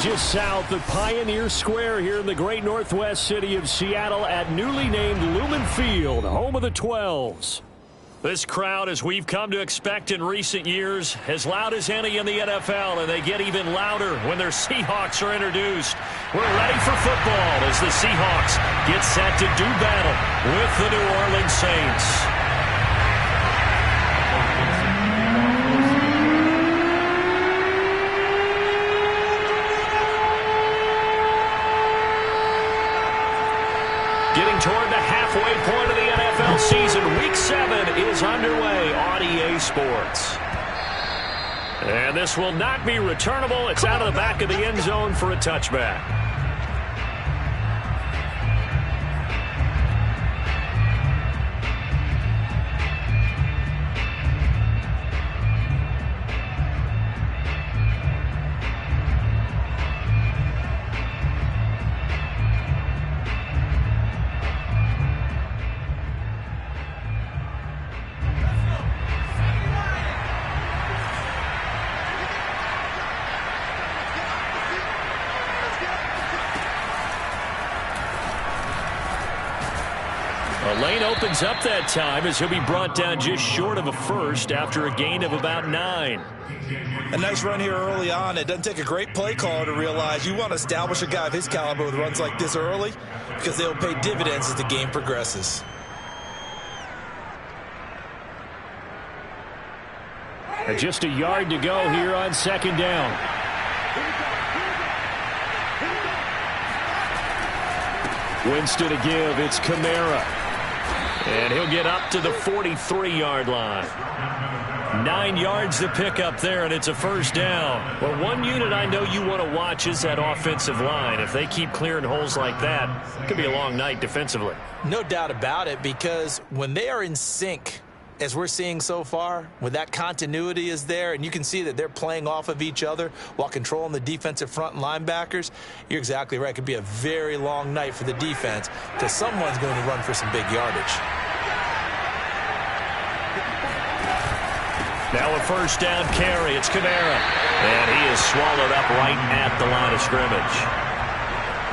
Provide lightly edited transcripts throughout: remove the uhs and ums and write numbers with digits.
just south of Pioneer Square here in the great northwest city of Seattle at newly named Lumen Field, home of the 12s. This crowd, as we've come to expect in recent years, as loud as any in the NFL, and they get even louder when their Seahawks are introduced. We're ready for football as the Seahawks get set to do battle with the New Orleans Saints. Getting toward the halfway point of the NFL season, Week 7 is underway on EA Sports. And this will not be returnable. It's out of the back of the end zone for a touchback. Lane opens up that time as he'll be brought down just short of a first after a gain of about 9. A nice run here early on. It doesn't take a great play caller to realize you want to establish a guy of his caliber with runs like this early because they'll pay dividends as the game progresses. And just a yard to go here on second down. Winston to give. It's Kamara. And he'll get up to the 43-yard line. 9 yards to pick up there, and it's a first down. Well, one unit I know you want to watch is that offensive line. If they keep clearing holes like that, it could be a long night defensively. No doubt about it, because when they are in sync, as we're seeing so far, when that continuity is there, and you can see that they're playing off of each other while controlling the defensive front and linebackers, you're exactly right. It could be a very long night for the defense because someone's going to run for some big yardage. Now a first down carry. It's Kamara. And he is swallowed up right at the line of scrimmage.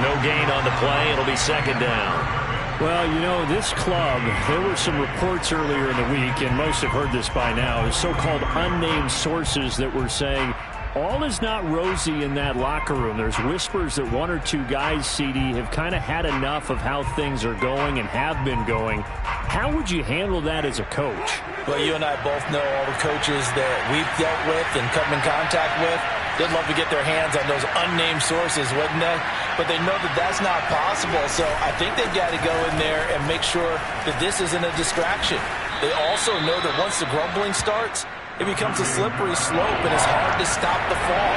No gain on the play. It'll be second down. Well, you know, this club, there were some reports earlier in the week, and most have heard this by now, so-called unnamed sources that were saying all is not rosy in that locker room. There's whispers that one or two guys, CD, have kind of had enough of how things are going and have been going. How would you handle that as a coach? Well, you and I both know all the coaches that we've dealt with and come in contact with. They'd love to get their hands on those unnamed sources, wouldn't they? But they know that that's not possible, so I think they've got to go in there and make sure that this isn't a distraction. They also know that once the grumbling starts, it becomes a slippery slope, and it's hard to stop the fall.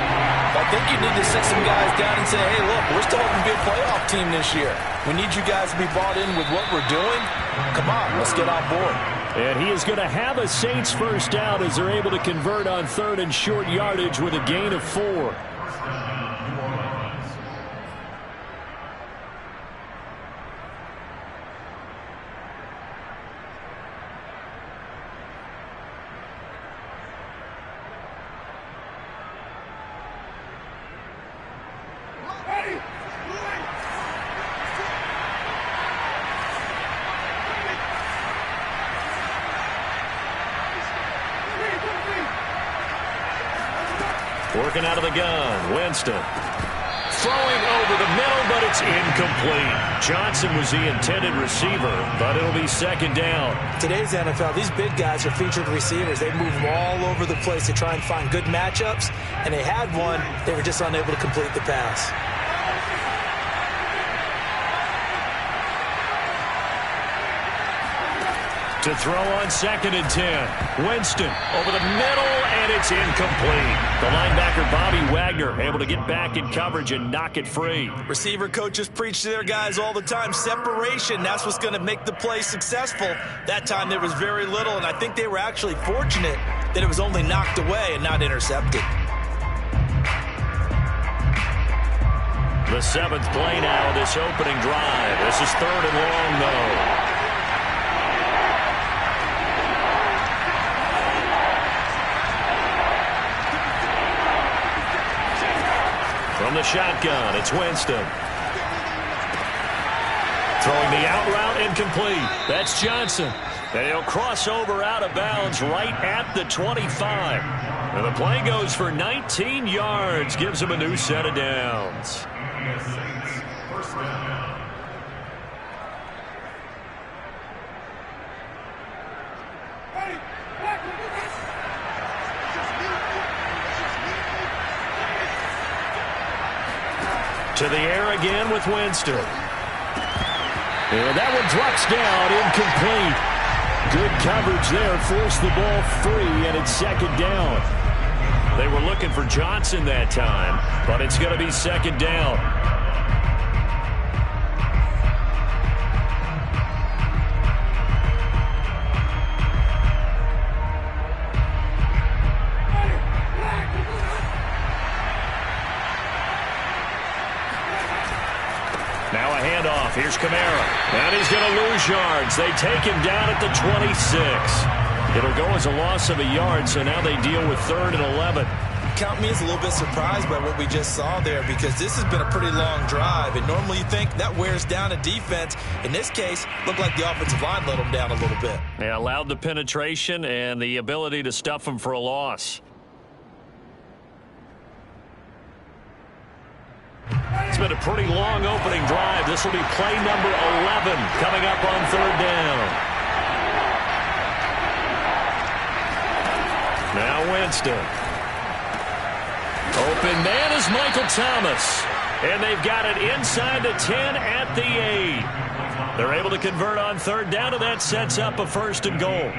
I think you need to sit some guys down and say, hey, look, we're still hoping to be a playoff team this year. We need you guys to be bought in with what we're doing. Come on, let's get on board. And he is going to have a Saints first down as they're able to convert on third and short yardage with a gain of 4. Working out of the gun, Winston. Throwing over the middle, but it's incomplete. Johnson was the intended receiver, but it'll be second down. Today's NFL, these big guys are featured receivers. They move all over the place to try and find good matchups, and they had one. They were just unable to complete the pass. To throw on second and 10. Winston over the middle, and it's incomplete. The linebacker, Bobby Wagner, able to get back in coverage and knock it free. Receiver coaches preach to their guys all the time. Separation, that's what's going to make the play successful. That time there was very little, and I think they were actually fortunate that it was only knocked away and not intercepted. The 7th play now of this opening drive. This is third and long, though. From From the shotgun, it's Winston. Throwing the out route incomplete. That's Johnson. And he'll cross over out of bounds right at the 25. And the play goes for 19 yards. Gives him a new set of downs. To the air again with Winston. And that one drops down, incomplete. Good coverage there, forced the ball free, and it's second down. They were looking for Johnson that time, but it's going to be second down. Now a handoff. Here's Kamara. And he's going to lose yards. They take him down at the 26. It'll go as a loss of a yard, so now they deal with 3rd and 11. Count me as a little bit surprised by what we just saw there, because this has been a pretty long drive, and normally you think that wears down a defense. In this case, looked like the offensive line let them down a little bit. Yeah, allowed the penetration and the ability to stuff them for a loss. It's been a pretty long opening drive. This will be play number 11 coming up on 3rd down. Now Winston. Open man is Michael Thomas. And they've got it inside the 10 at the 8. They're able to convert on 3rd down, and that sets up a 1st and goal.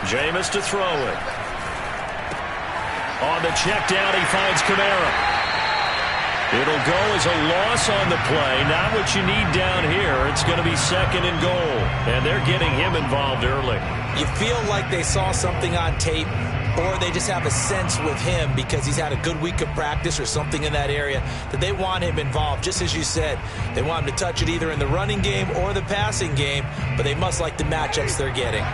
Jameis to throw it. On the check down, he finds Kamara. It'll go as a loss on the play. Not what you need down here. It's going to be 2nd and goal. And they're getting him involved early. You feel like they saw something on tape, or they just have a sense with him because he's had a good week of practice or something in that area that they want him involved. Just as you said, they want him to touch it either in the running game or the passing game, but they must like the matchups they're getting.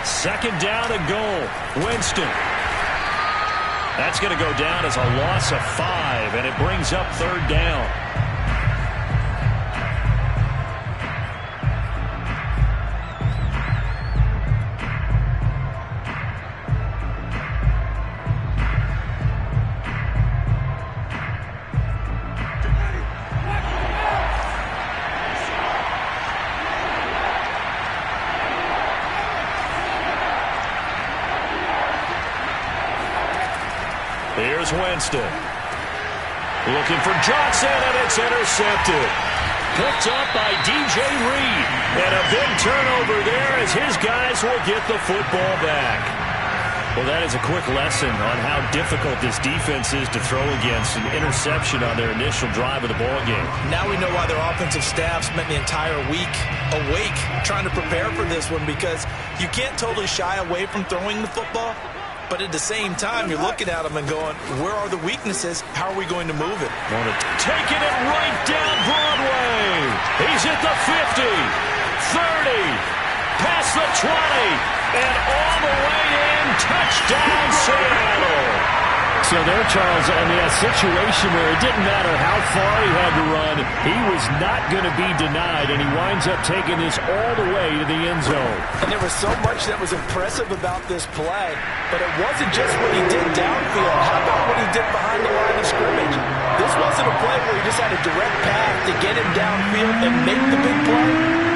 Second down and goal. Winston. That's going to go down as a loss of 5, and it brings up 3rd down. Here's Winston. Looking for Johnson, and it's intercepted. Picked up by DJ Reed. And a big turnover there as his guys will get the football back. Well, that is a quick lesson on how difficult this defense is to throw against. An interception on their initial drive of the ball game. Now we know why their offensive staff spent the entire week awake trying to prepare for this one, because you can't totally shy away from throwing the football. But at the same time, you're looking at them and going, where are the weaknesses? How are we going to move it? Taking it right down Broadway. He's at the 50, 30, past the 20, and all the way in. Touchdown, Seattle. So there, Charles, I mean, a situation where it didn't matter how far he had to run, he was not going to be denied, and he winds up taking this all the way to the end zone. And there was so much that was impressive about this play, but it wasn't just what he did downfield. How about what he did behind the line of scrimmage? This wasn't a play where he just had a direct path to get him downfield and make the big play.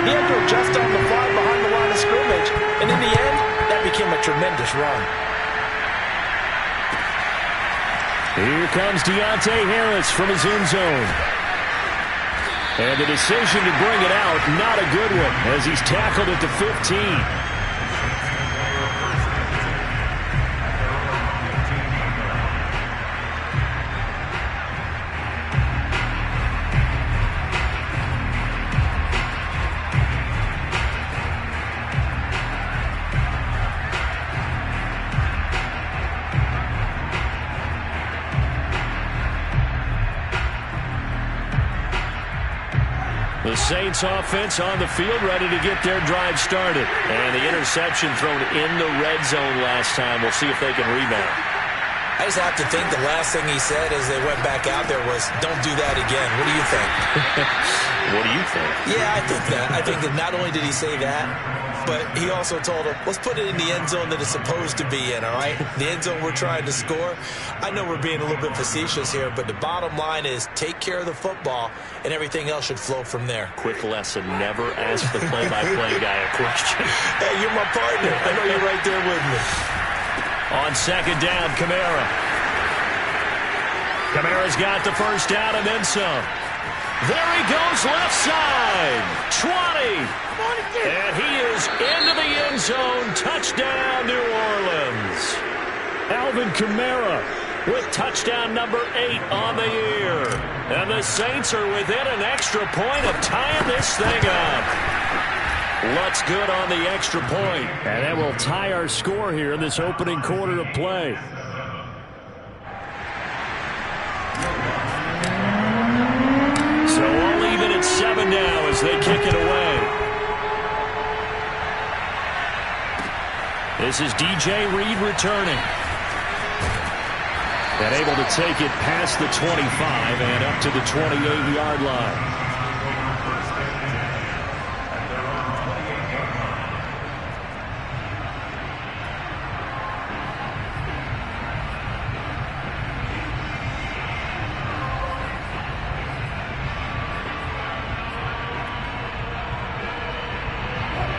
He had to adjust on the fly behind the line of scrimmage, and in the end, that became a tremendous run. Here comes Deontay Harris from his end zone. And the decision to bring it out, not a good one, as he's tackled at the 15. The Saints offense on the field, ready to get their drive started. And the interception thrown in the red zone last time. We'll see if they can rebound. I just have to think the last thing he said as they went back out there was, don't do that again. What do you think? What do you think? Yeah, I think that. I think that not only did he say that, but he also told him, let's put it in the end zone that it's supposed to be in, all right? The end zone we're trying to score. I know we're being a little bit facetious here, but the bottom line is take care of the football, and everything else should flow from there. Quick lesson, never ask the play-by-play guy a question. Hey, you're my partner. I know you're right there with me. On second down, Kamara. Kamara's got the first down and then some. There he goes, left side. 20. And he is into the end zone. Touchdown, New Orleans. Alvin Kamara with touchdown number 8 on the year. And the Saints are within an extra point of tying this thing up. Looks good on the extra point. And that will tie our score here in this opening quarter of play. So all even at 7 now as they kick it away. This is DJ Reed returning. And able to take it past the 25 and up to the 28-yard line.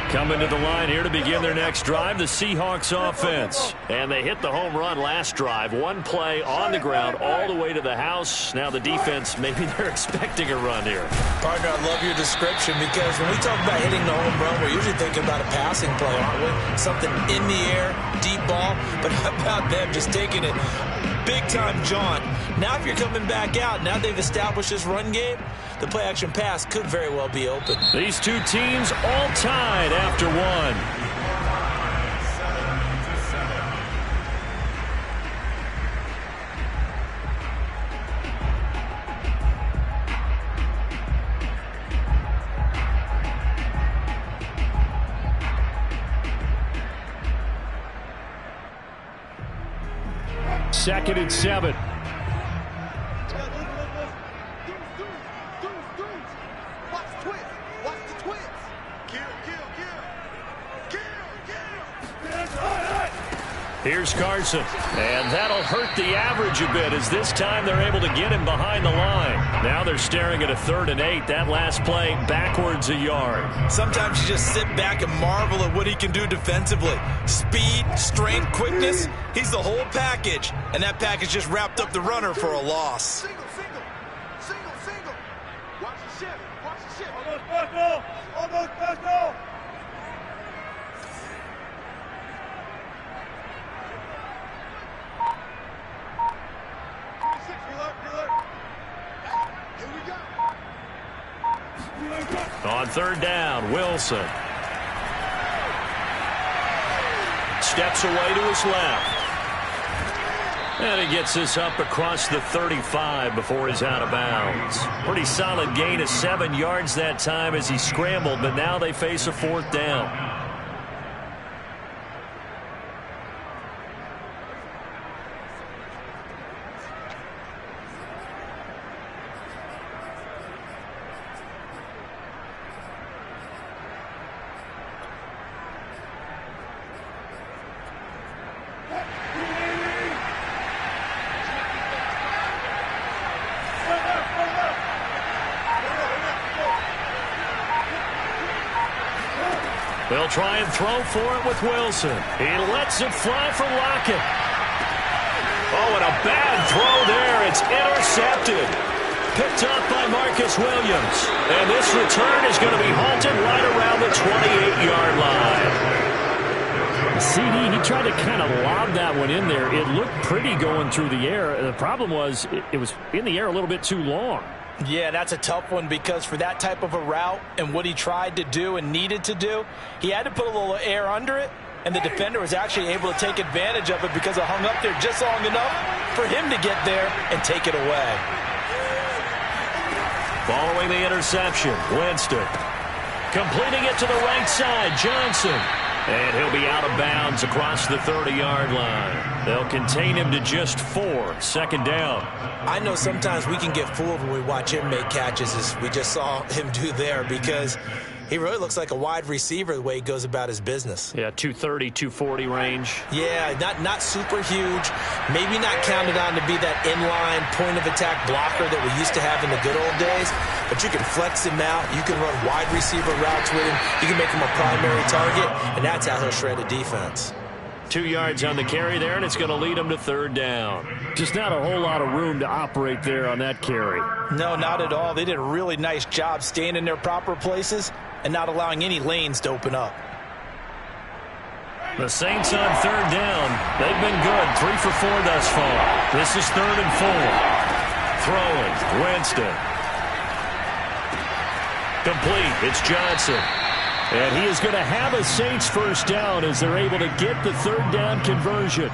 Coming to the line here to begin their next drive, the Seahawks offense. And they hit the home run last drive. One play on the ground all the way to the house. Now the defense, maybe they're expecting a run here. Partner, I love your description because when we talk about hitting the home run, we're usually thinking about a passing play, aren't we? Something in the air, deep ball. But how about them just taking it big-time jaunt? Now if you're coming back out, now they've established this run game, the play-action pass could very well be open. These two teams all tied after one. Second and 7. Here's Carson, and that'll hurt the average a bit as this time they're able to get him behind the line. Now they're staring at a 3rd and 8. That last play backwards a yard. Sometimes you just sit back and marvel at what he can do defensively. Speed, strength, quickness, he's the whole package. And that package just wrapped up the runner for a loss. Single. Watch the shift. Almost personal. On 3rd down, Wilson. Steps away to his left. And he gets this up across the 35 before he's out of bounds. Pretty solid gain of 7 yards that time as he scrambled, but now they face a 4th down. They'll try and throw for it with Wilson. He lets it fly for Lockett. Oh, and a bad throw there. It's intercepted. Picked up by Marcus Williams. And this return is going to be halted right around the 28-yard line. The CD, he tried to kind of lob that one in there. It looked pretty going through the air. The problem was it was in the air a little bit too long. Yeah, that's a tough one because for that type of a route and what he tried to do and needed to do, he had to put a little air under it, and the defender was actually able to take advantage of it because it hung up there just long enough for him to get there and take it away. Following the interception, Winston. Completing it to the right side, Johnson. And he'll be out of bounds across the 30-yard line. They'll contain him to just 4, second down. I know sometimes we can get fooled when we watch him make catches, as we just saw him do there, because he really looks like a wide receiver the way he goes about his business. Yeah, 230, 240 range. Yeah, not super huge. Maybe not counted on to be that inline point-of-attack blocker that we used to have in the good old days. But you can flex him out. You can run wide receiver routes with him. You can make him a primary target, and that's how he'll shred a defense. 2 yards on the carry there, and it's going to lead him to third down. Just not a whole lot of room to operate there on that carry. No, not at all. They did a really nice job staying in their proper places and not allowing any lanes to open up. The Saints on third down. They've been good, 3 for 4 thus far. This is 3rd and 4. Throwing, Winston. Complete, it's Johnson. And he is going to have a Saints first down as they're able to get the third down conversion.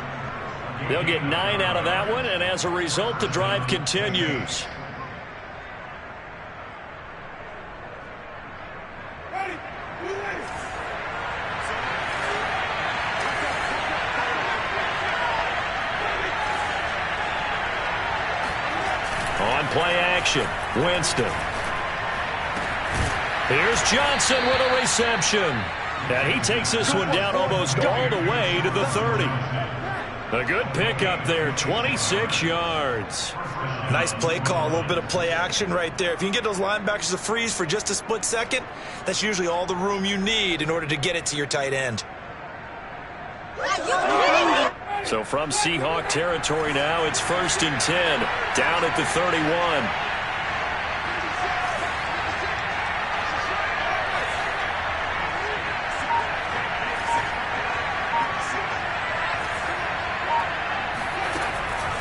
They'll get 9 out of that one, and as a result, the drive continues. On play action, Winston. Here's Johnson with a reception. And he takes this one down almost all the way to the 30. A good pickup there, 26 yards. Nice play call, a little bit of play action right there. If you can get those linebackers to freeze for just a split second, that's usually all the room you need in order to get it to your tight end. So from Seahawk territory now, it's 1st and 10, down at the 31.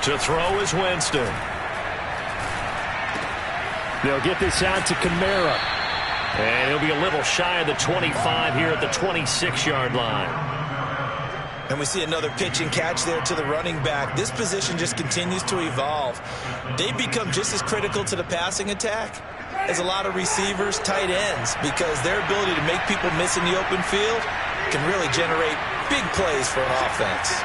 To throw is Winston. They'll get this out to Kamara. And he'll be a little shy of the 25 here at the 26-yard line. And we see another pitch and catch there to the running back. This position just continues to evolve. They become just as critical to the passing attack as a lot of receivers, tight ends, because their ability to make people miss in the open field can really generate big plays for an offense.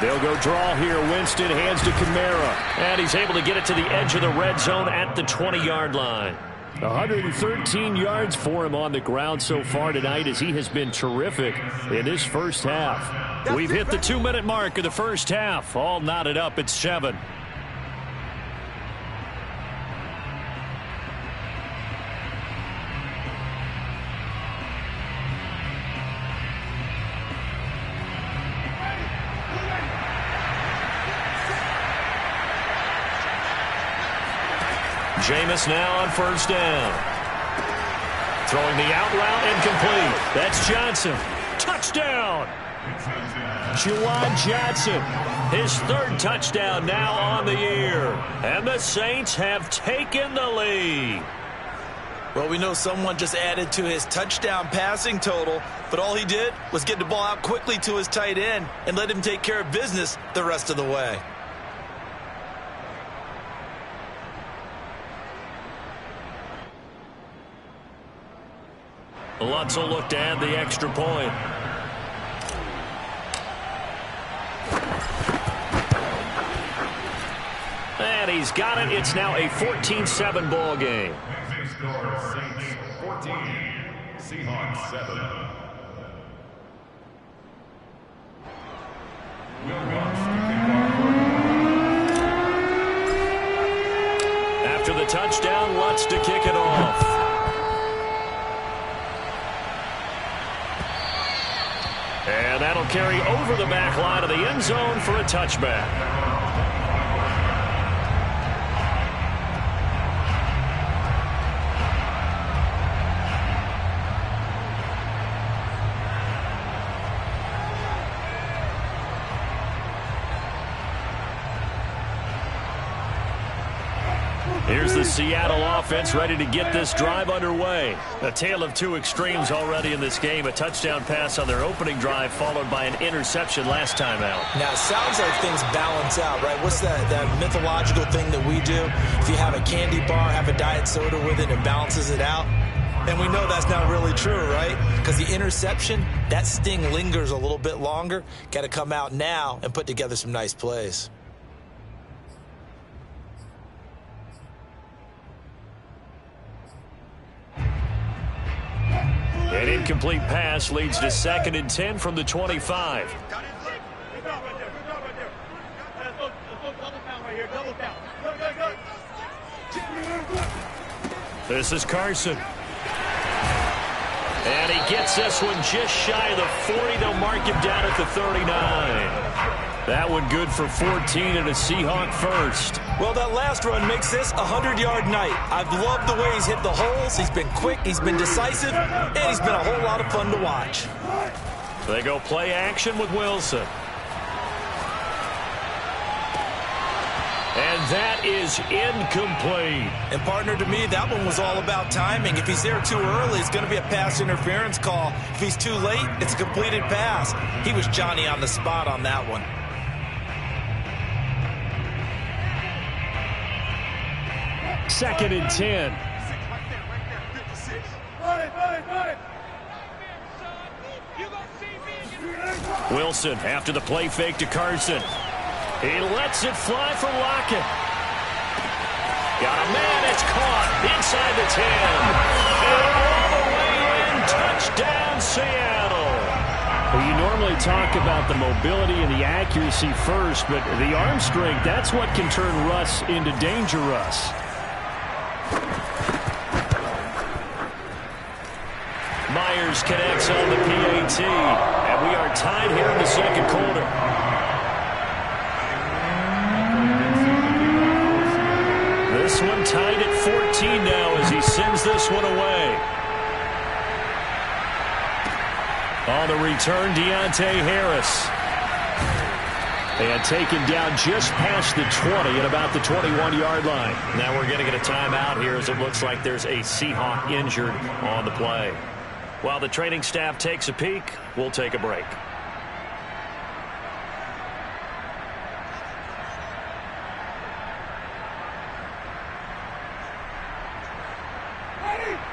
They'll go draw here. Winston hands to Kamara. And he's able to get it to the edge of the red zone at the 20-yard line. 113 yards for him on the ground so far tonight, as he has been terrific in his first half. We've hit the 2-minute mark of the first half. All knotted up at 7. Jameis now on first down. Throwing the out route, incomplete. That's Johnson. Touchdown! Juwan Johnson, his 3rd touchdown now on the year. And the Saints have taken the lead. Well, we know someone just added to his touchdown passing total, but all he did was get the ball out quickly to his tight end and let him take care of business the rest of the way. Lutz will look to add the extra point. And he's got it. It's now a 14-7 ball game. 14, Seahawks 7. After the touchdown, Lutz to kick it off. And that'll carry over the back line of the end zone for a touchback. Here's the Seattle offense ready to get this drive underway. A tale of two extremes already in this game. A touchdown pass on their opening drive followed by an interception last time out. Now, it sounds like things balance out, right? What's that mythological thing that we do? If you have a candy bar, have a diet soda with it, it balances it out. And we know that's not really true, right? Because the interception, that sting lingers a little bit longer. Got to come out now and put together some nice plays. An incomplete pass leads to 2nd and 10 from the 25. This is Carson. And he gets this one just shy of the 40. They'll mark him down at the 39. That one good for 14 and a Seahawk first. Well, that last run makes this a 100-yard night. I've loved the way he's hit the holes. He's been quick, he's been decisive, and he's been a whole lot of fun to watch. They go play action with Wilson. And that is incomplete. And, partner, to me, that one was all about timing. If he's there too early, it's going to be a pass interference call. If he's too late, it's a completed pass. He was Johnny on the spot on that one. Second and 10. Wilson after the play fake to Carson. He lets it fly for Lockett. Got a man, it's caught inside the 10. And all the way in, touchdown Seattle. Well, you normally talk about the mobility and the accuracy first, but the arm strength, that's what can turn Russ into Danger Russ. Myers connects on the PAT, and we are tied here in the second quarter. This one tied at 14 now as he sends this one away. On the return, Deontay Harris. And taken down just past the 20 at about the 21-yard line. Now we're going to get a timeout here as it looks like there's a Seahawk injured on the play. While the training staff takes a peek, we'll take a break.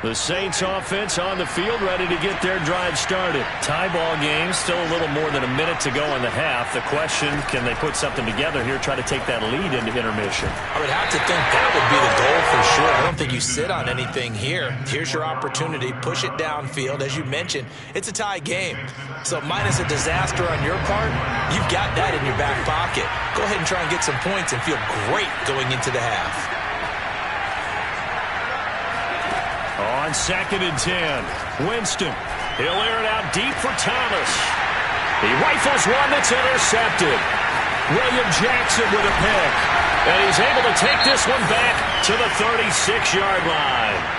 The Saints offense on the field ready to get their drive started. Tie ball game, still a little more than a minute to go in the half. The question, can they put something together here, try to take that lead into intermission? I would have to think that would be the goal for sure. I don't think you sit on anything here. Here's your opportunity. Push it downfield. As you mentioned, it's a tie game. So minus a disaster on your part, you've got that in your back pocket. Go ahead and try and get some points and feel great going into the half. On 2nd and 10, Winston. He'll air it out deep for Thomas. He rifles one that's intercepted. William Jackson with a pick. And he's able to take this one back to the 36-yard line.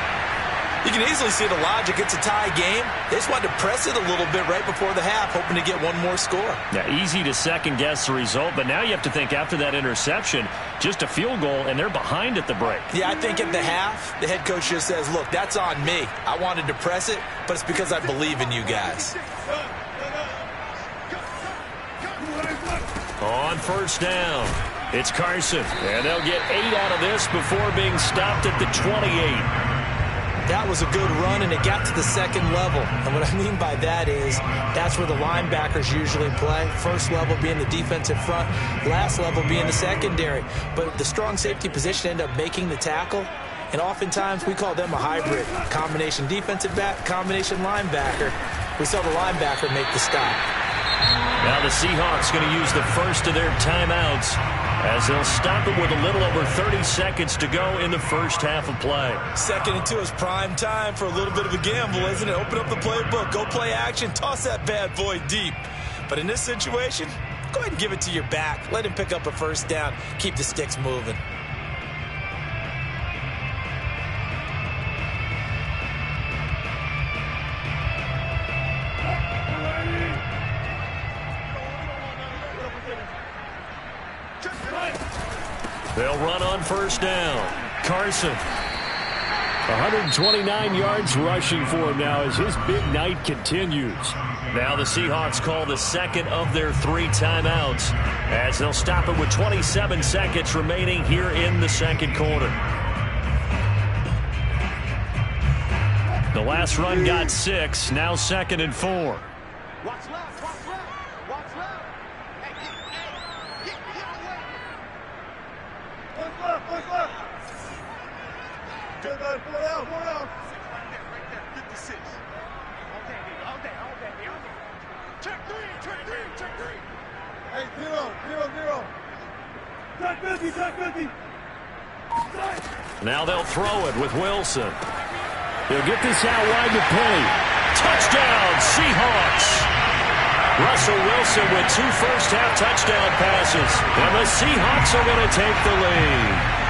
You can easily see the logic. It's a tie game. They just wanted to press it a little bit right before the half, hoping to get one more score. Yeah, easy to second-guess the result, but now you have to think after that interception, just a field goal, and they're behind at the break. Yeah, I think at the half, the head coach just says, look, that's on me. I wanted to press it, but it's because I believe in you guys. On first down, it's Carson, and they'll get 8 out of this before being stopped at the 28. That was a good run, and it got to the second level. And what I mean by that is that's where the linebackers usually play. First level being the defensive front, last level being the secondary. But the strong safety position ended up making the tackle, and oftentimes we call them a hybrid. Combination defensive back, combination linebacker. We saw the linebacker make the stop. Now the Seahawks going to use the first of their timeouts as they'll stop it with a little over 30 seconds to go in the first half of play. 2nd and 2 is prime time for a little bit of a gamble, isn't it? Open up the playbook, go play action, toss that bad boy deep. But in this situation, go ahead and give it to your back. Let him pick up a first down. Keep the sticks moving. They'll run on first down. Carson. 129 yards rushing for him now as his big night continues. Now the Seahawks call the second of their 3 timeouts as they'll stop it with 27 seconds remaining here in the second quarter. The last run got 6, now 2nd and 4. Watch left, watch left, watch left. Hey, get away. Watch left. Good, bud, pull it out. Right there, 56. All day. Check three. Hey, zero. Check 50. Now they'll throw it with Wilson. He'll get this out wide to Penny. Touchdown, Seahawks. Russell Wilson with 2 first-half touchdown passes. And the Seahawks are going to take the lead.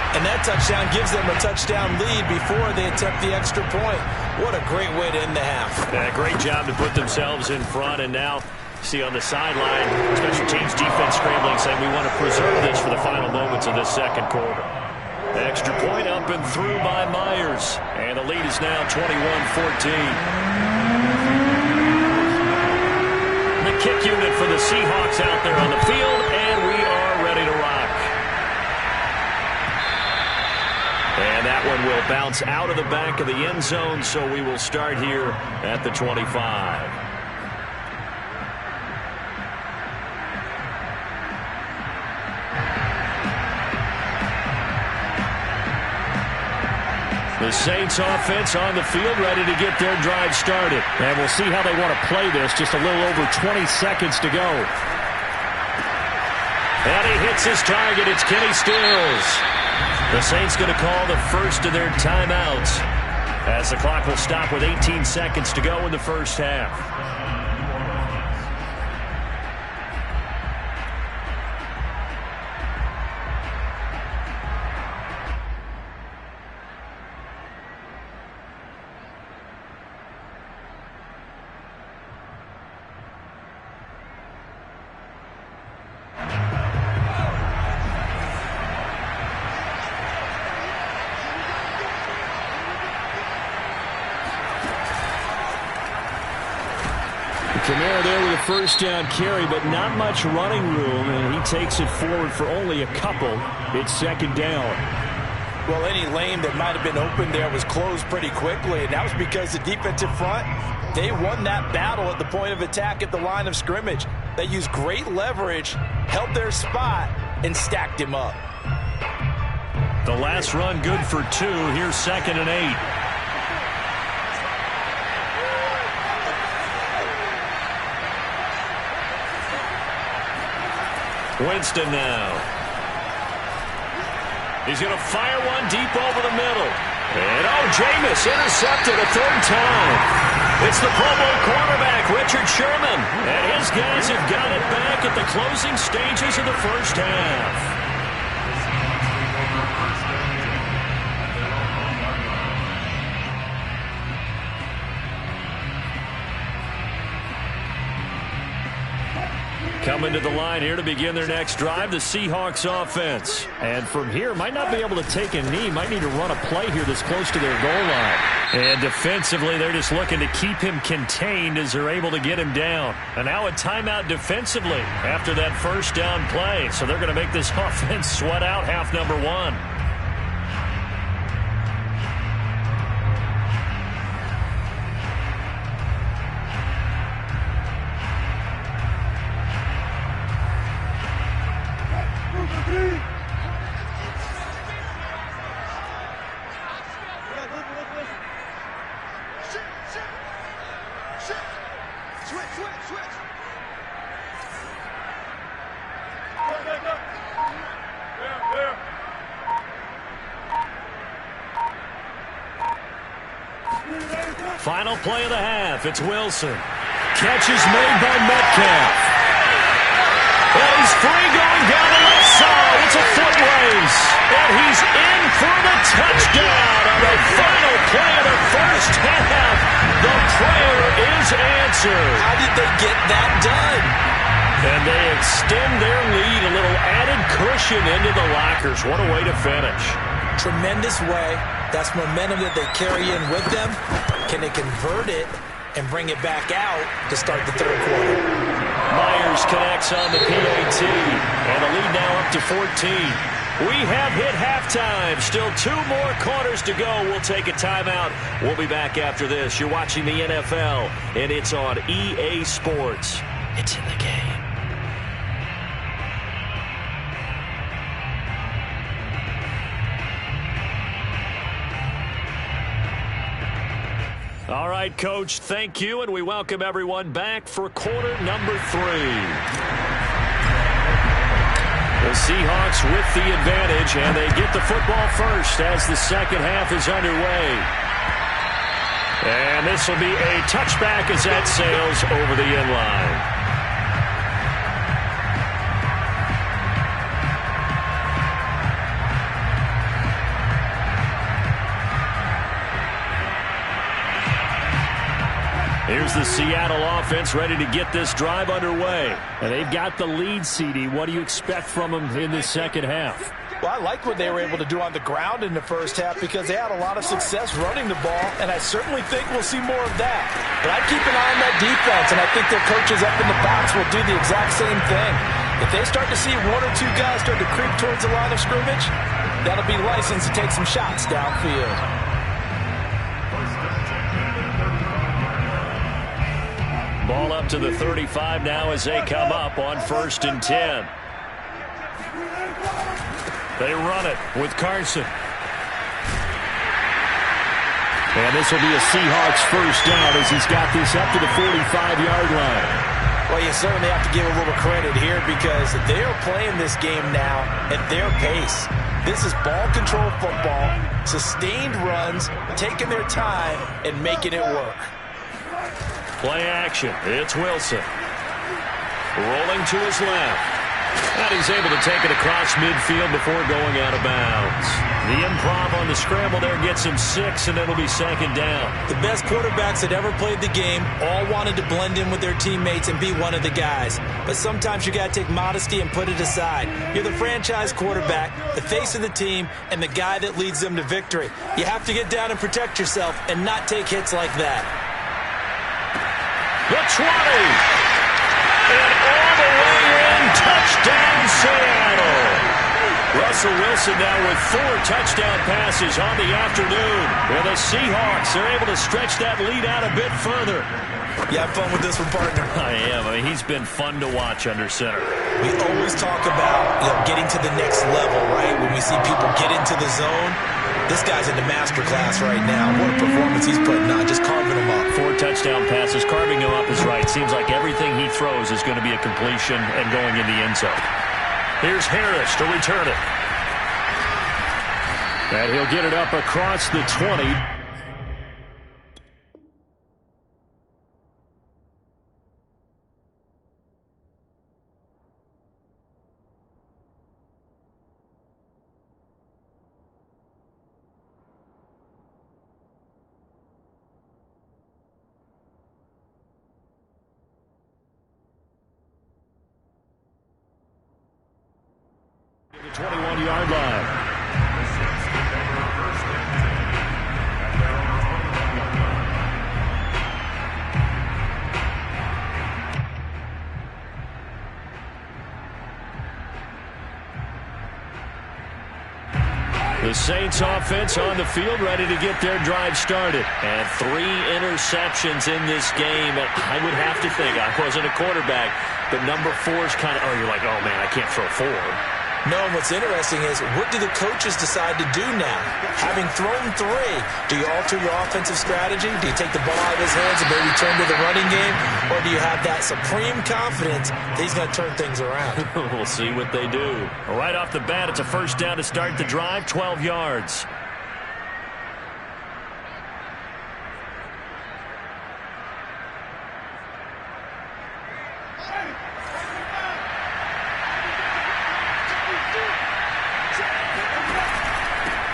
And that touchdown gives them a touchdown lead before they attempt the extra point. What a great way to end the half. Yeah, great job to put themselves in front. And now, see on the sideline, special teams defense scrambling, saying we want to preserve this for the final moments of this second quarter. Extra point up and through by Myers. And the lead is now 21-14. The kick unit for the Seahawks out there on the field, and we are ready to rock. And that one will bounce out of the back of the end zone, so we will start here at the 25. The Saints offense on the field ready to get their drive started. And we'll see how they want to play this. Just a little over 20 seconds to go. And he hits his target. It's Kenny Stills. The Saints going to call the first of their timeouts as the clock will stop with 18 seconds to go in the first half. Kamara there with a first down carry, but not much running room, and he takes it forward for only a couple. It's second down. Well, any lane that might have been open there was closed pretty quickly, and that was because the defensive front, they won that battle at the point of attack at the line of scrimmage. They used great leverage, held their spot, and stacked him up. The last run good for 2. Here's 2nd and 8. Winston now. He's going to fire one deep over the middle. And Jameis intercepted a 3rd time. It's the Pro Bowl quarterback, Richard Sherman. And his guys have got it back at the closing stages of the first half. Coming to the line here to begin their next drive, the Seahawks offense. And from here, might not be able to take a knee. Might need to run a play here that's close to their goal line. And defensively, they're just looking to keep him contained as they're able to get him down. And now a timeout defensively after that first down play. So they're going to make this offense sweat out half number 1. Final play of the half. It's Wilson. Catch is made by Metcalf. And he's free going down the left side. It's a foot race. And he's in for the touchdown on the final play of the first half. The prayer is answered. How did they get that done? And they extend their lead, a little added cushion into the lockers. What a way to finish. tremendous way. That's momentum that they carry in with them. Can they convert it and bring it back out to start the third quarter? Myers connects on the PAT, and the lead now up to 14. We have hit halftime. Still 2 more quarters to go. We'll take a timeout. We'll be back after this. You're watching the NFL, and it's on EA Sports. It's in the game. All right, Coach, thank you, and we welcome everyone back for quarter number 3. The Seahawks with the advantage, and they get the football first as the second half is underway. And this will be a touchback as that sails over the end line. Here's the Seattle offense ready to get this drive underway. And they've got the lead, CD. What do you expect from them in the second half? Well, I like what they were able to do on the ground in the first half because they had a lot of success running the ball, and I certainly think we'll see more of that. But I'd keep an eye on that defense, and I think their coaches up in the box will do the exact same thing. If they start to see 1 or 2 guys start to creep towards the line of scrimmage, that'll be licensed to take some shots downfield. Ball up to the 35 now as they come up on 1st and 10. They run it with Carson. And this will be a Seahawks first down as he's got this up to the 45-yard line. Well, you certainly have to give a little credit here because they are playing this game now at their pace. This is ball control football, sustained runs, taking their time and making it work. Play action. It's Wilson. Rolling to his left. And he's able to take it across midfield before going out of bounds. The improv on the scramble there gets him 6, and it'll be 2nd down. The best quarterbacks that ever played the game all wanted to blend in with their teammates and be one of the guys. But sometimes you got to take modesty and put it aside. You're the franchise quarterback, the face of the team, and the guy that leads them to victory. You have to get down and protect yourself and not take hits like that. The 20. And all the way in. Touchdown, Seattle. Russell Wilson now with 4 touchdown passes on the afternoon. And the Seahawks are able to stretch that lead out a bit further. You have fun with this one, partner? I am. I mean, he's been fun to watch under center. We always talk about getting to the next level, right? When we see people get into the zone. This guy's in the master class right now. What a performance he's putting on, just carving them up. 4 touchdown passes. Carving them up is right. Seems like everything he throws is going to be a completion and going in the end zone. Here's Harris to return it. And he'll get it up across the 20. The 21-yard line. The Saints offense on the field ready to get their drive started. And 3 interceptions in this game. And I would have to think, I wasn't a quarterback, but number 4 is kind of, you're like, oh, man, I can't throw 4. No, and what's interesting is, what do the coaches decide to do now? Having thrown 3, do you alter your offensive strategy? Do you take the ball out of his hands and maybe turn to the running game? Or do you have that supreme confidence that he's going to turn things around? We'll see what they do. Right off the bat, it's a first down to start the drive, 12 yards.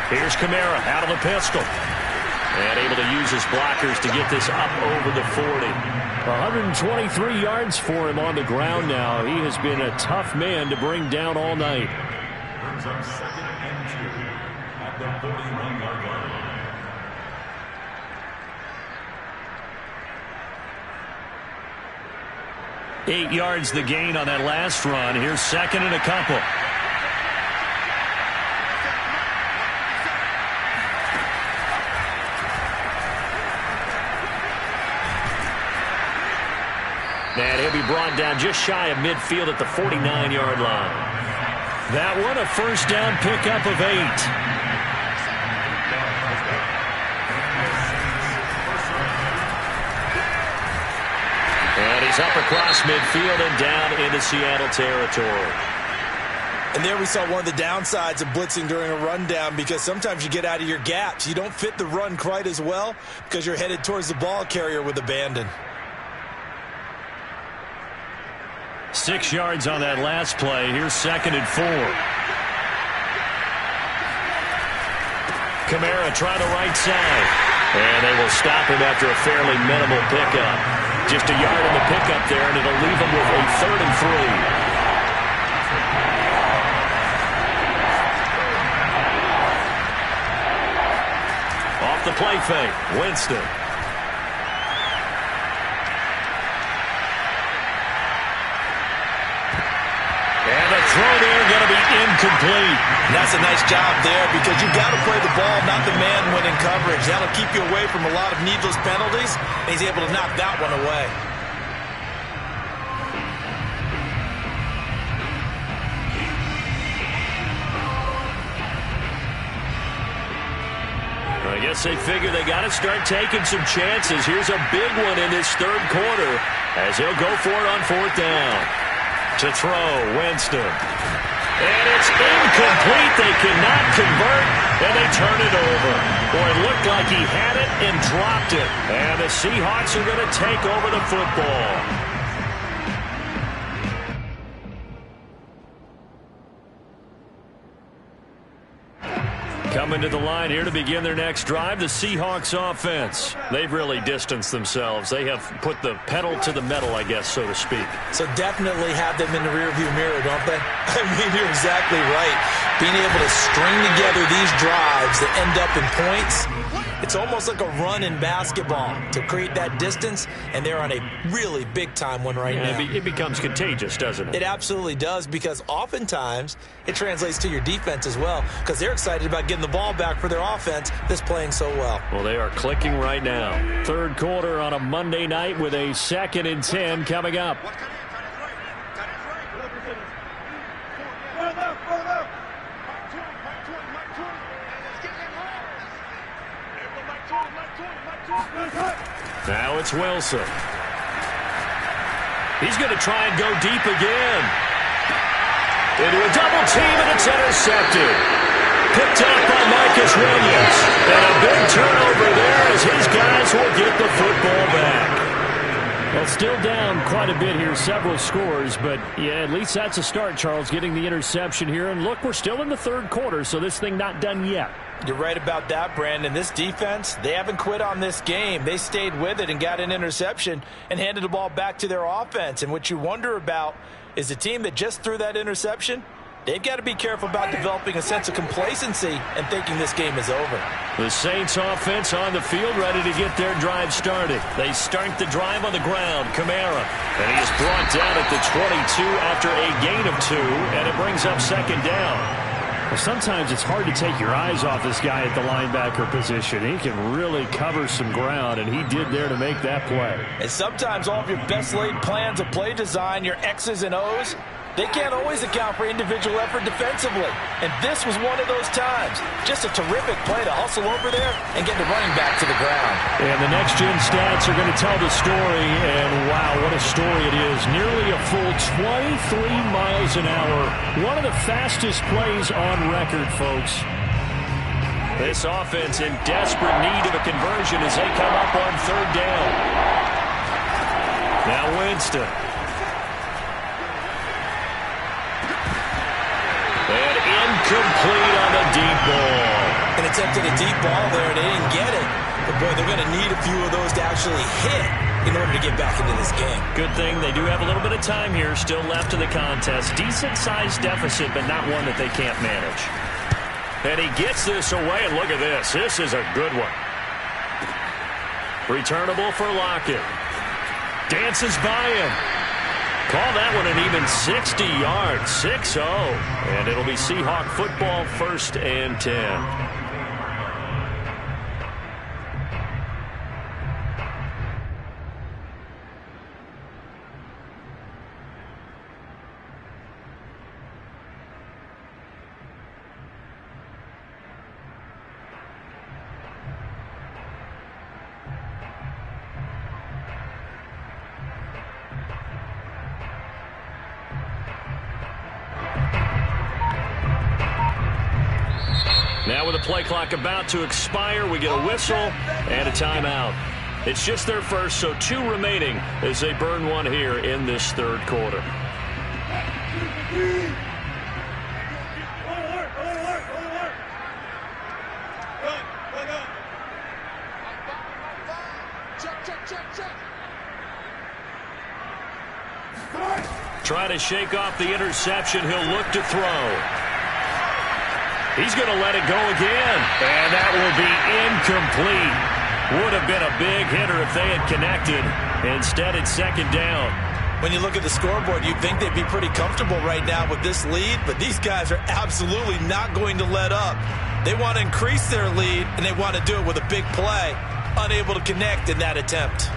Here's Kamara out of the pistol. And able to use his blockers to get this up over the 40. 123 yards for him on the ground now. He has been a tough man to bring down all night. Brings up 2nd and 2 at at the 41-yard line. Eight yards the gain on that last run. Here's second and a couple. And he'll be brought down just shy of midfield at the 49-yard line. That one a first down pickup of 8. And he's up across midfield and down into Seattle territory. And there we saw one of the downsides of blitzing during a rundown, because sometimes you get out of your gaps. You don't fit the run quite as well because you're headed towards the ball carrier with abandon. 6 yards on that last play. Here's second and 4. Kamara trying to right side. And they will stop him after a fairly minimal pickup. Just a yard in the pickup there, and it'll leave him with a 3rd and 3. Off the play fake, Winston. And the throw there going to be incomplete. That's a nice job there, because you've got to play the ball, not the man when in coverage. That'll keep you away from a lot of needless penalties, and he's able to knock that one away. I guess they figure they got to start taking some chances. Here's a big one in this 3rd quarter as he'll go for it on 4th down. To throw, Winston. And it's incomplete. They cannot convert, and they turn it over. Boy, it looked like he had it and dropped it. And the Seahawks are going to take over the football. Coming to the line here to begin their next drive, the Seahawks offense. They've really distanced themselves. They have put the pedal to the metal, I guess, so to speak. So definitely have them in the rearview mirror, don't they? I mean, you're exactly right. Being able to string together these drives that end up in points, it's almost like a run in basketball to create that distance, and they're on a really big-time one right now. It becomes contagious, doesn't it? It absolutely does, because oftentimes it translates to your defense as well, because they're excited about getting the ball back for their offense that's playing so well. Well, they are clicking right now. 3rd quarter on a Monday night with a 2nd and 10 coming up. Now it's Wilson. He's going to try and go deep again. Into a double team, and it's intercepted. Picked up by Marcus Williams. And a big turnover there as his guys will get the football back. Well, still down quite a bit here, several scores, but yeah, at least that's a start, Charles, getting the interception here. And look, we're still in the 3rd quarter, so this thing not done yet. You're right about that, Brandon. This defense, they haven't quit on this game. They stayed with it and got an interception and handed the ball back to their offense. And what you wonder about is the team that just threw that interception, they've got to be careful about developing a sense of complacency and thinking this game is over. The Saints offense on the field ready to get their drive started. They start the drive on the ground. Kamara. And he is brought down at the 22 after a gain of 2, and it brings up 2nd down. Well, sometimes it's hard to take your eyes off this guy at the linebacker position. He can really cover some ground, and he did there to make that play. And sometimes all of your best laid plans of play design, your X's and O's, they can't always account for individual effort defensively. And this was one of those times. Just a terrific play to hustle over there and get the running back to the ground. And the next-gen stats are going to tell the story. And, wow, what a story it is. Nearly a full 23 miles an hour. One of the fastest plays on record, folks. This offense in desperate need of a conversion as they come up on 3rd down. Now Winston. And incomplete on the deep ball. And attempted a deep ball there, and they didn't get it. But, boy, they're going to need a few of those to actually hit in order to get back into this game. Good thing they do have a little bit of time here still left in the contest. Decent-sized deficit, but not one that they can't manage. And he gets this away, and look at this. This is a good one. Returnable for Lockett. Dances by him. Call that one an even 60 yards. 6-0. And it'll be Seahawk football, 1st and 10. Now with the play clock about to expire, we get a whistle and a timeout. It's just their first, so 2 remaining as they burn one here in this 3rd quarter. Try to shake off the interception. He'll look to throw. He's going to let it go again, and that will be incomplete. Would have been a big hitter if they had connected. Instead, it's 2nd down. When you look at the scoreboard, you'd think they'd be pretty comfortable right now with this lead, but these guys are absolutely not going to let up. They want to increase their lead, and they want to do it with a big play. Unable to connect in that attempt.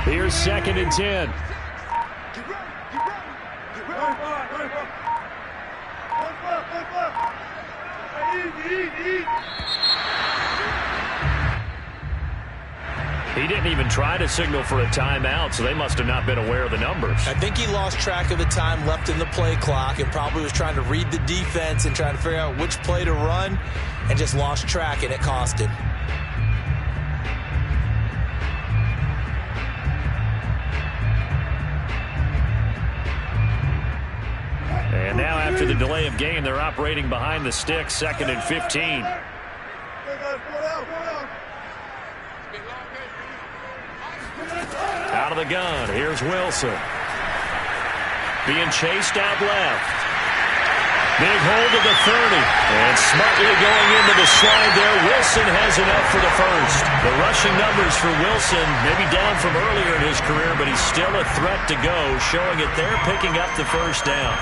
Here's 2nd and 10. He didn't even try to signal for a timeout, so they must have not been aware of the numbers. I think he lost track of the time left in the play clock and probably was trying to read the defense and trying to figure out which play to run and just lost track, and it cost him. And now after the delay of game, they're operating behind the sticks, 2nd and 15. Out of the gun, here's Wilson. Being chased out left. Big hold of the 30. And smartly going into the slide there, Wilson has enough for the first. The rushing numbers for Wilson, maybe down from earlier in his career, but he's still a threat to go, showing it there, picking up the 1st down.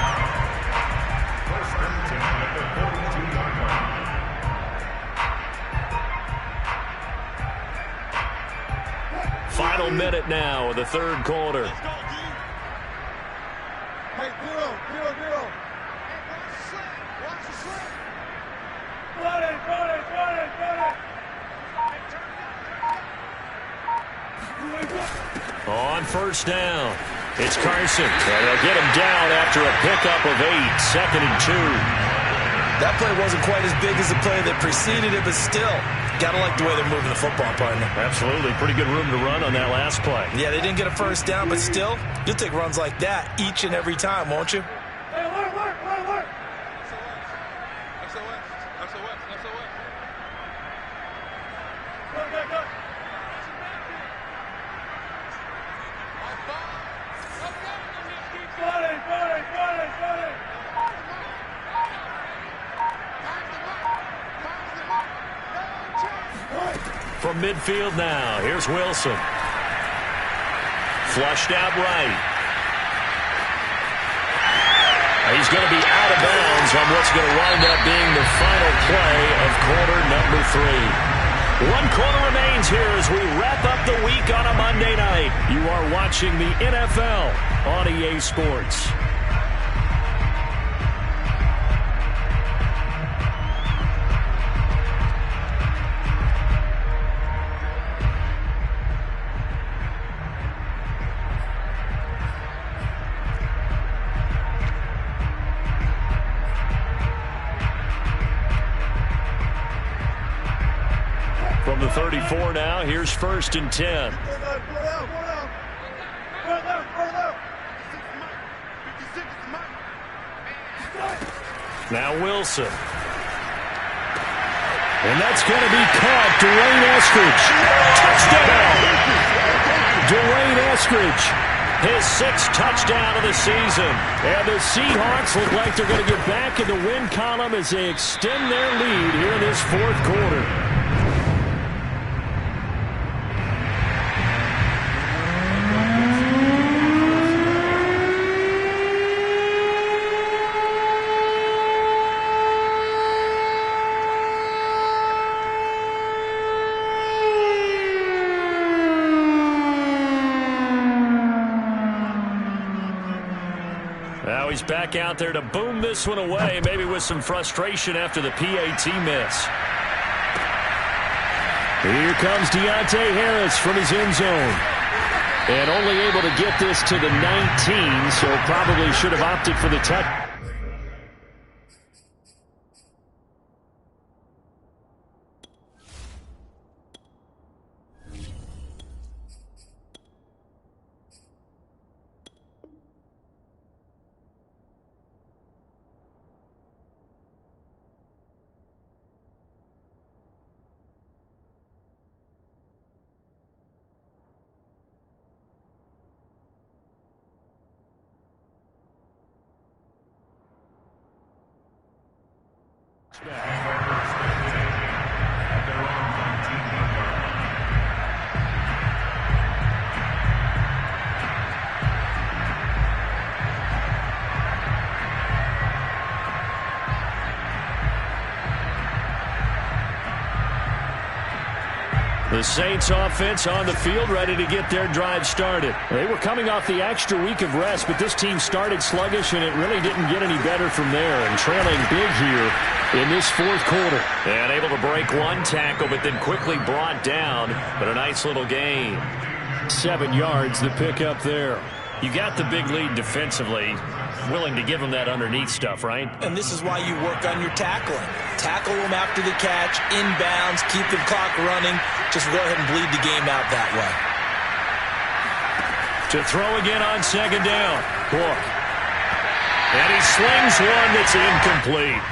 Final minute now of the 3rd quarter. Hey, zero. Got it. On 1st down, it's Carson. And they'll get him down after a pickup of 8, 2nd and 2. That play wasn't quite as big as the play that preceded it, but still, got to like the way they're moving the football, partner. Absolutely. Pretty good room to run on that last play. Yeah, they didn't get a 1st down, but still, you'll take runs like that each and every time, won't you? Hey, work. Go. Got it. From midfield now, here's Wilson. Flushed out right. He's going to be out of bounds on what's going to wind up being the final play of quarter number 3. 1 quarter remains here as we wrap up the week on a Monday night. You are watching the NFL on EA Sports. From the 34 now, here's 1st and 10. Now Wilson. And that's going to be caught. Dwayne Eskridge. Touchdown! Dwayne Eskridge. His 6th touchdown of the season. And the Seahawks look like they're going to get back in the win column as they extend their lead here in this 4th quarter. Now he's back out there to boom this one away, maybe with some frustration after the PAT miss. Here comes Deontay Harris from his end zone. And only able to get this to the 19, so probably should have opted for the touch. The Saints offense on the field, ready to get their drive started. They were coming off the extra week of rest, but this team started sluggish, and it really didn't get any better from there. And trailing big here in this 4th quarter. And able to break one tackle, but then quickly brought down. But a nice little gain. 7 yards, the pickup there. You got the big lead defensively. Willing to give them that underneath stuff, right? And this is why you work on your tackling. Tackle them after the catch, inbounds, keep the clock running. Just go ahead and bleed the game out that way. To throw again on 2nd down. Look. And he slings one that's incomplete.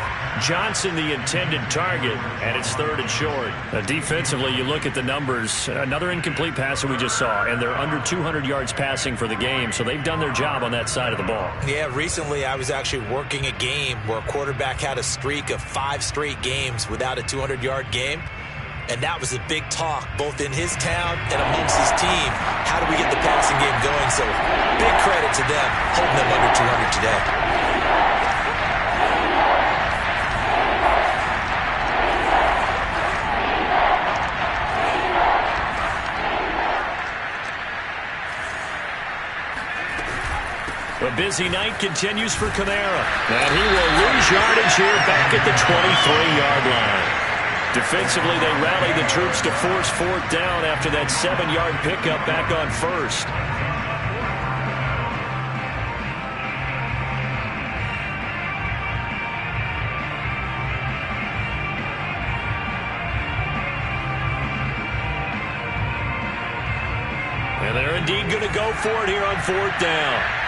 Johnson the intended target, and it's 3rd and short. Defensively, you look at the numbers. Another incomplete pass that we just saw, and they're under 200 yards passing for the game, so they've done their job on that side of the ball. Yeah, recently I was actually working a game where a quarterback had a streak of 5 straight games without a 200-yard game, and that was a big talk both in his town and amongst his team. How do we get the passing game going? So big credit to them holding them under 200 today. A busy night continues for Kamara. And he will lose yardage here back at the 23-yard line. Defensively, they rally the troops to force 4th down after that 7-yard pickup back on 1st. And they're indeed going to go for it here on 4th down.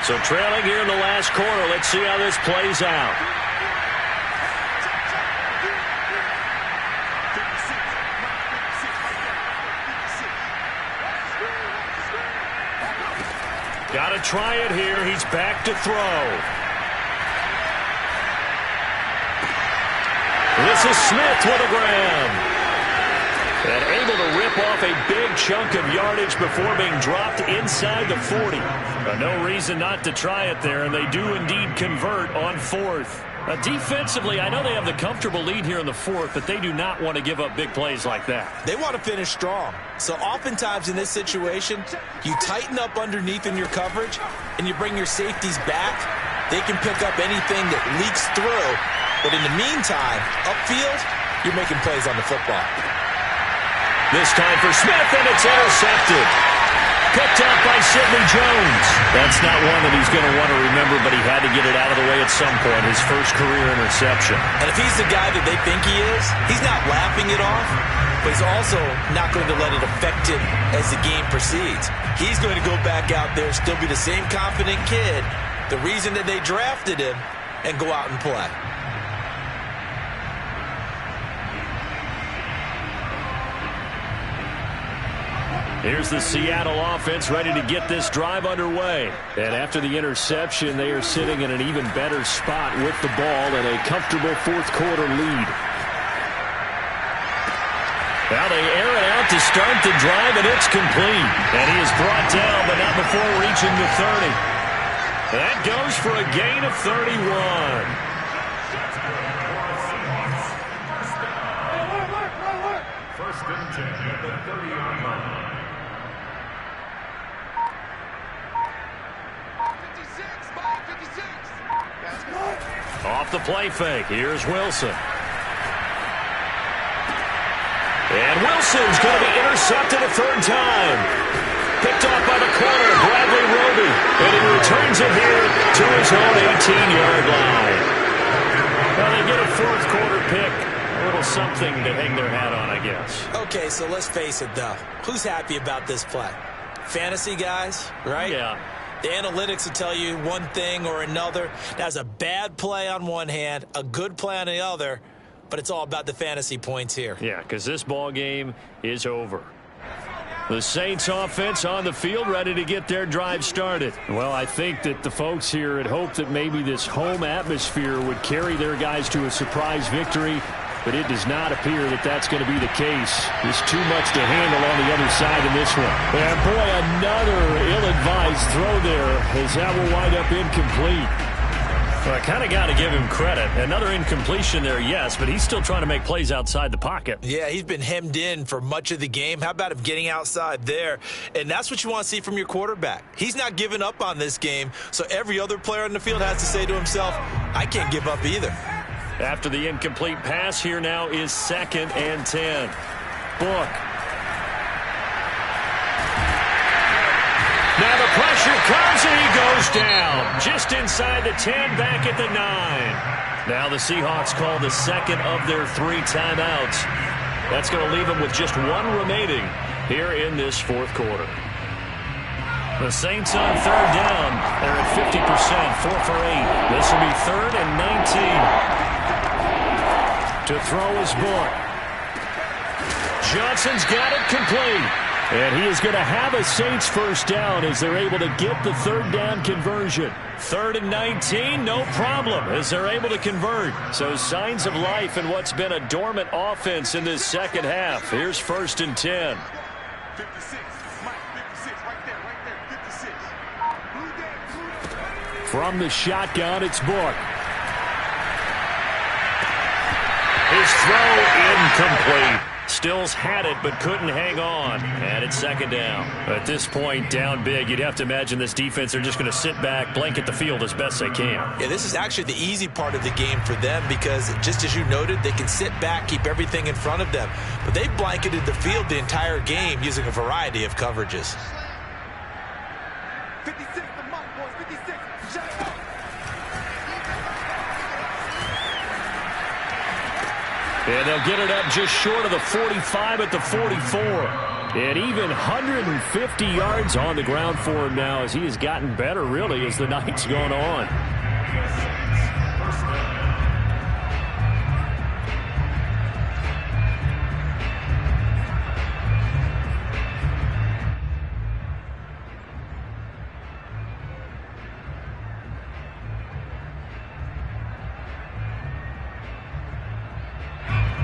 So trailing here in the last quarter. Let's see how this plays out. Got to try it here. He's back to throw. This is Smith with a grab. And able to rip off a big chunk of yardage before being dropped inside the 40. No reason not to try it there, and they do indeed convert on 4th. Defensively, I know they have the comfortable lead here in the 4th, but they do not want to give up big plays like that. They want to finish strong. So oftentimes in this situation, you tighten up underneath in your coverage, and you bring your safeties back. They can pick up anything that leaks through. But in the meantime, upfield, you're making plays on the football. This time for Smith, and it's intercepted. Picked up by Sidney Jones. That's not one that he's going to want to remember, but he had to get it out of the way at some point. His first career interception. And if he's the guy that they think he is, he's not laughing it off, but he's also not going to let it affect him as the game proceeds. He's going to go back out there, still be the same confident kid, the reason that they drafted him, and go out and play. Here's the Seattle offense ready to get this drive underway. And after the interception, they are sitting in an even better spot with the ball and a comfortable fourth-quarter lead. Now they air it out to start the drive, and it's complete. And he is brought down, but not before reaching the 30. That goes for a gain of 31. First and 10 at the 30-yard line. 56. Off the play fake, here's Wilson. And Wilson's going to be intercepted a third time. Picked off by the corner, Bradley Roby. And he returns it here to his own 18-yard line. Well, they get a fourth-quarter pick. A little something to hang their hat on, I guess. Okay, so let's face it, though. Who's happy about this play? Fantasy guys, right? Yeah. The analytics will tell you one thing or another. That's a bad play on one hand, a good play on the other, but it's all about the fantasy points here. Yeah, because this ball game is over. The Saints offense on the field ready to get their drive started. Well, I think that the folks here had hoped that maybe this home atmosphere would carry their guys to a surprise victory, but it does not appear that that's going to be the case. There's too much to handle on the other side in this one. And boy, another ill-advised throw there as that will wind up incomplete. Well, I kind of got to give him credit. Another incompletion there, yes, but he's still trying to make plays outside the pocket. Yeah, he's been hemmed in for much of the game. How about him getting outside there? And that's what you want to see from your quarterback. He's not giving up on this game, so every other player on the field has to say to himself, I can't give up either. After the incomplete pass, here now is 2nd and 10. Book. Now the pressure comes and he goes down. Just inside the 10, back at the 9. Now the Seahawks call the second of their 3 timeouts. That's going to leave them with just 1 remaining here in this fourth quarter. The Saints on 3rd down. They're at 50%, 4 for 8. This will be 3rd and 19. To throw his Book. Johnson's got it complete. And he is going to have a Saints first down as they're able to get the 3rd down conversion. 3rd and 19, no problem as they're able to convert. So signs of life in what's been a dormant offense in this second half. Here's 1st and 10. 56. Mike, 56. Right there. 56. Blue. From the shotgun, it's Book. His throw incomplete. Stills had it but couldn't hang on. And it's 2nd down. At this point, down big, you'd have to imagine this defense are just going to sit back, blanket the field as best they can. Yeah, this is actually the easy part of the game for them because, just as you noted, they can sit back, keep everything in front of them. But they blanketed the field the entire game using a variety of coverages. 56 to Mike, boys. 56. Shut it up. And they'll get it up just short of the 45 at the 44. And even 150 yards on the ground for him now as he has gotten better, really, as the night's gone on.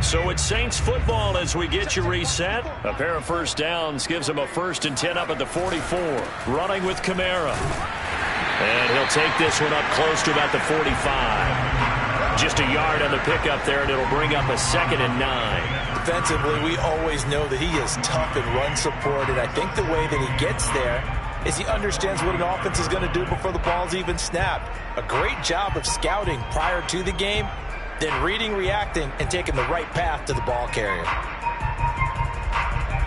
So it's Saints football as we get you reset. A pair of first downs gives him a 1st and 10 up at the 44. Running with Kamara. And he'll take this one up close to about the 45. Just a yard on the pickup there, and it'll bring up a 2nd and 9. Defensively, we always know that he is tough in run support, and I think the way that he gets there is he understands what an offense is going to do before the ball's even snapped. A great job of scouting prior to the game, then reading, reacting, and taking the right path to the ball carrier.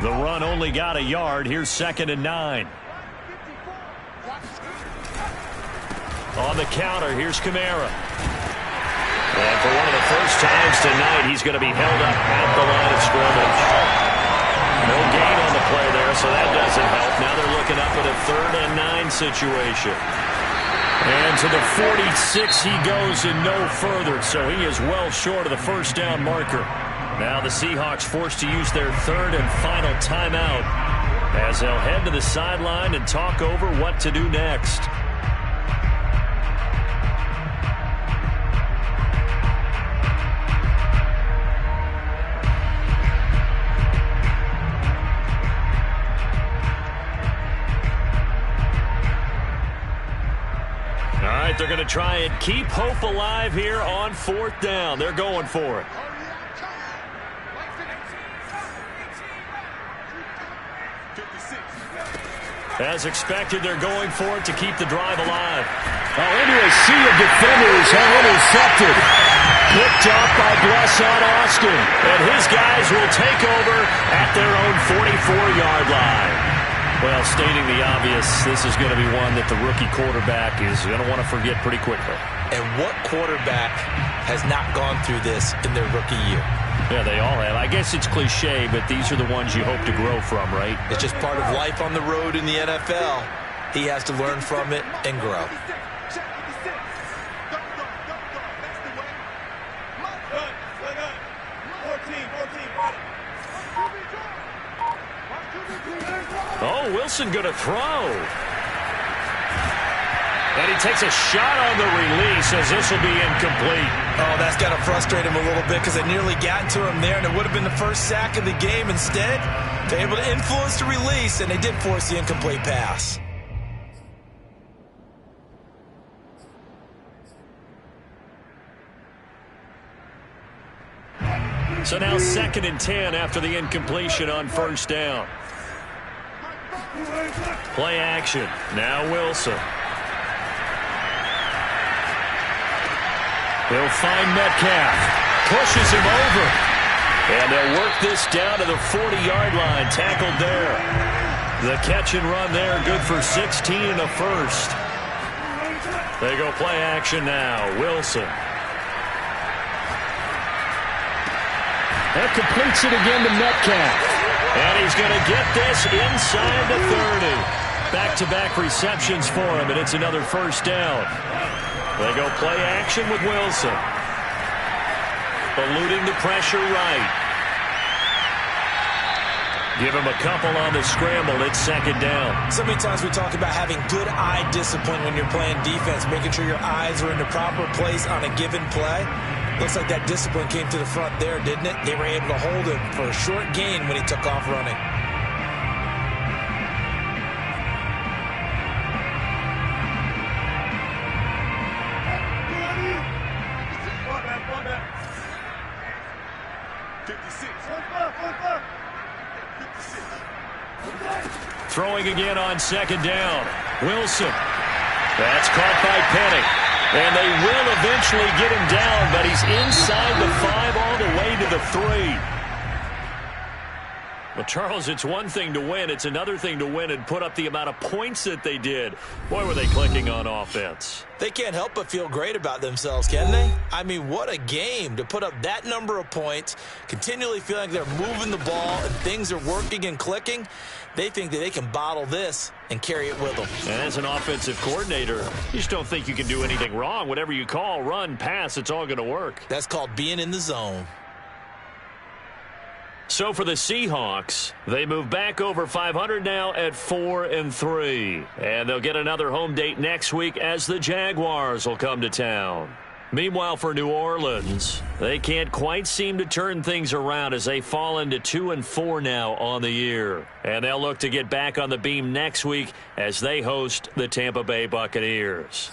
The run only got a yard. Here's 2nd and 9. On the counter, here's Kamara. And for one of the first times tonight, he's going to be held up at the line of scrimmage. No gain on the play there, so that doesn't help. Now they're looking up at a 3rd and 9 situation. And to the 46 he goes and no further, so he is well short of the first down marker. Now the Seahawks forced to use their 3rd and final timeout as they'll head to the sideline and talk over what to do next. All right, they're going to try and keep hope alive here on 4th down. They're going for it. As expected, they're going for it to keep the drive alive. Into a sea of defenders have intercepted. Picked up by Blesson Austin. And his guys will take over at their own 44-yard line. Well, stating the obvious, this is going to be one that the rookie quarterback is going to want to forget pretty quickly. And what quarterback has not gone through this in their rookie year? Yeah, they all have. I guess it's cliche, but these are the ones you hope to grow from, right? It's just part of life on the road in the NFL. He has to learn from it and grow. Oh, Wilson going to throw. And he takes a shot on the release as this will be incomplete. Oh, that's got to frustrate him a little bit because they nearly got to him there, and it would have been the first sack of the game. Instead, they're able to influence the release, and they did force the incomplete pass. So now 2nd and 10 after the incompletion on 1st down. Play action. Now Wilson. He'll find Metcalf. Pushes him over. And they'll work this down to the 40-yard line. Tackled there. The catch and run there. Good for 16 and a first. They go play action now. Wilson. That completes it again to Metcalf. And he's going to get this inside the 30. Back-to-back receptions for him, and it's another 1st down. They go play action with Wilson. Eluding the pressure right. Give him a couple on the scramble. It's 2nd down. So many times we talk about having good eye discipline when you're playing defense, making sure your eyes are in the proper place on a given play. Looks like that discipline came to the front there, didn't it? They were able to hold him for a short gain when he took off running. Throwing again on 2nd down. Wilson. That's caught by Penny. And they will eventually get him down, but he's inside the 5 all the way to the 3. Well, Charles, it's one thing to win. It's another thing to win and put up the amount of points that they did. Boy, were they clicking on offense. They can't help but feel great about themselves, can they? I mean, what a game to put up that number of points, continually feeling like they're moving the ball and things are working and clicking. They think that they can bottle this and carry it with them. And as an offensive coordinator, you just don't think you can do anything wrong. Whatever you call, run, pass, it's all going to work. That's called being in the zone. So for the Seahawks, they move back over 500 now at 4-3. And they'll get another home date next week as the Jaguars will come to town. Meanwhile, for New Orleans, they can't quite seem to turn things around as they fall into 2-4 now on the year. And they'll look to get back on the beam next week as they host the Tampa Bay Buccaneers.